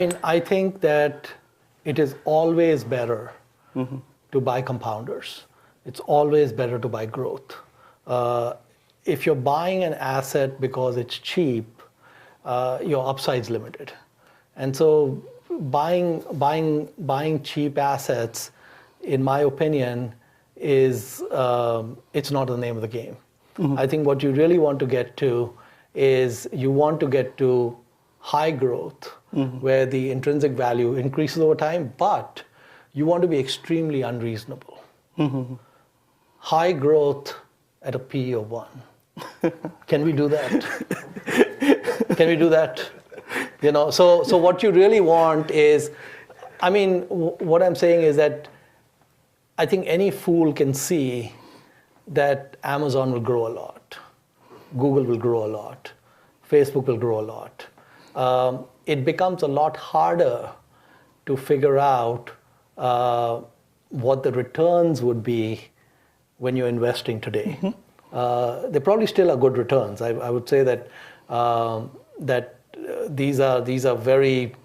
And I think that it is always better to buy compounders. It's always better to buy growth. If you're buying an asset because it's cheap, your upside's limited. And so buying cheap assets, in my opinion, is it's not the name of the game. I think what you really want to get to is you want to get to high growth, where the intrinsic value increases over time, but you want to be extremely unreasonable. High growth at a PE of 1. Can we do that? Can we do that? You know, so what you really want is, I mean, what I'm saying is that I think any fool can see that Amazon will grow a lot, Google will grow a lot, Facebook will grow a lot. It becomes a lot harder to figure out what the returns would be when you're investing today. They probably still are good returns. I would say that these are very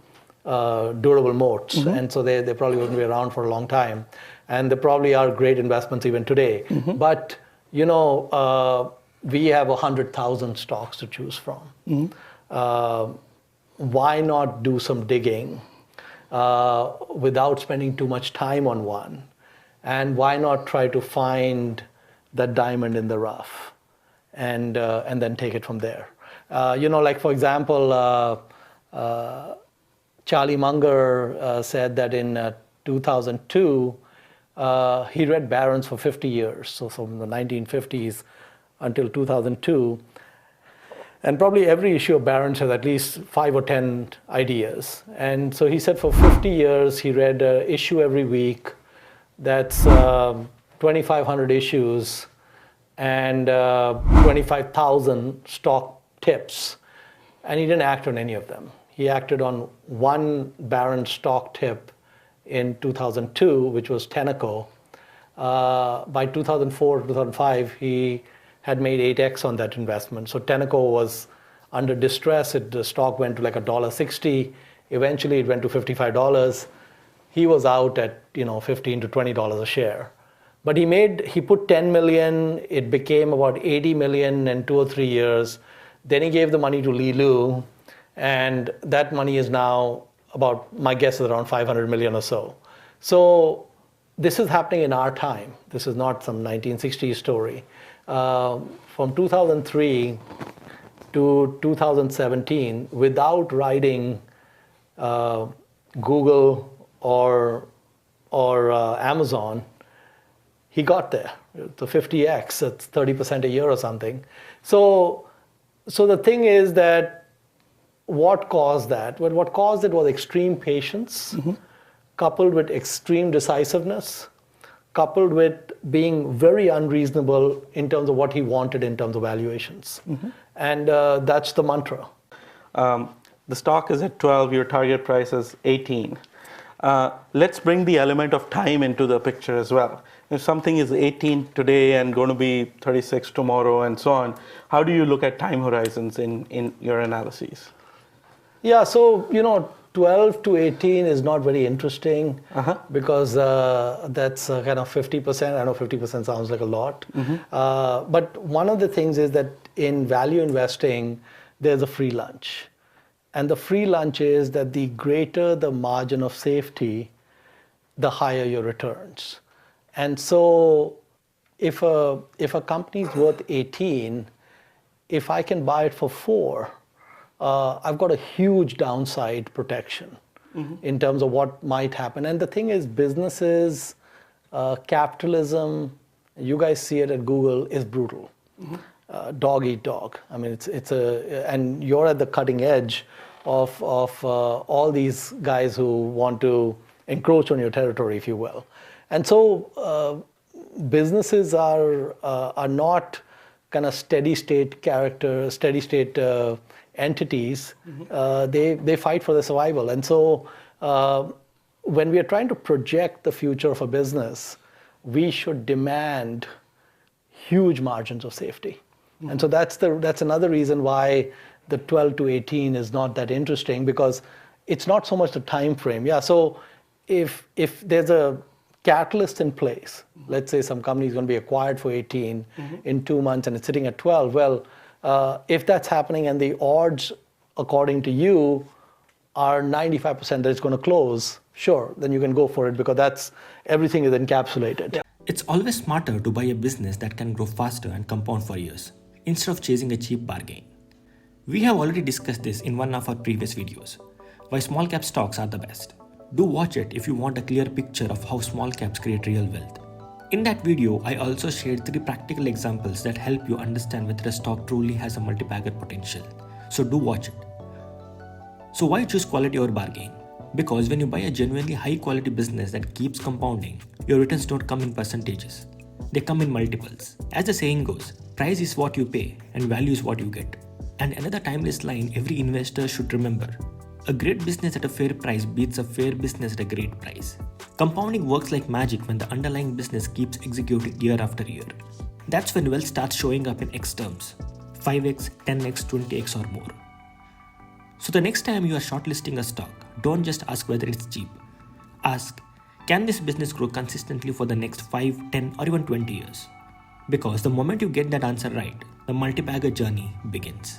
durable moats, and so they probably wouldn't be around for a long time, and they probably are great investments even today. But you know, we have 100,000 stocks to choose from. Why not do some digging without spending too much time on one? And why not try to find that diamond in the rough and then take it from there? You know, like for example, Charlie Munger said that in 2002, he read Barron's for 50 years, so from the 1950s until 2002. And probably every issue of Barron's has at least 5 or 10 ideas. And so he said for 50 years, he read an issue every week. That's 2,500 issues and 25,000 stock tips. And he didn't act on any of them. He acted on one Barron's stock tip in 2002, which was Tenneco. By 2004, 2005, he had made 8x on that investment. So Tenneco was under distress. The stock went to like $1.60. Eventually, it went to $55. He was out at $15 to $20 a share. But he put 10 million. It became about 80 million in 2 or 3 years. Then he gave the money to Li Lu, and that money is now about, my guess is around 500 million or so. So this is happening in our time. This is not some 1960s story. From 2003 to 2017, without riding Google or Amazon, he got there. The 50x, that's 30% a year or something. So the thing is that what caused that? Well, what caused it was extreme patience, coupled with extreme decisiveness, coupled with being very unreasonable in terms of what he wanted in terms of valuations. And that's the mantra. The stock is at 12, your target price is 18. Let's bring the element of time into the picture as well. If something is 18 today and going to be 36 tomorrow and so on, how do you look at time horizons in your analyses? Yeah, so 12 to 18 is not very interesting because that's kind of 50%. I know 50% sounds like a lot. But one of the things is that in value investing, there's a free lunch. And the free lunch is that the greater the margin of safety, the higher your returns. And so if a company is worth 18, if I can buy it for 4, I've got a huge downside protection in terms of what might happen. And the thing is, businesses, capitalism, you guys see it at Google, is brutal. Dog eat dog. I mean, and you're at the cutting edge of all these guys who want to encroach on your territory, if you will. And so businesses are not kind of steady state entities. They fight for their survival. And so when we are trying to project the future of a business, we should demand huge margins of safety. And so that's another reason why the 12 to 18 is not that interesting, because it's not so much the time frame. Yeah, so if there's a catalyst in place, let's say some company is going to be acquired for 18 in 2 months and it's sitting at 12, well, if that's happening and the odds, according to you, are 95% that it's going to close, sure, then you can go for it because that's everything is encapsulated. Yeah. It's always smarter to buy a business that can grow faster and compound for years, instead of chasing a cheap bargain. We have already discussed this in one of our previous videos, why small cap stocks are the best. Do watch it if you want a clear picture of how small caps create real wealth. In that video, I also shared 3 practical examples that help you understand whether a stock truly has a multi-bagger potential. So do watch it. So why choose quality over bargain? Because when you buy a genuinely high quality business that keeps compounding, your returns don't come in percentages. They come in multiples. As the saying goes, price is what you pay and value is what you get. And another timeless line every investor should remember: a great business at a fair price beats a fair business at a great price. Compounding works like magic when the underlying business keeps executing year after year. That's when wealth starts showing up in X terms: 5x, 10x, 20x or more. So the next time you are shortlisting a stock, don't just ask whether it's cheap. Ask, can this business grow consistently for the next 5, 10 or even 20 years? Because the moment you get that answer right, the multi-bagger journey begins.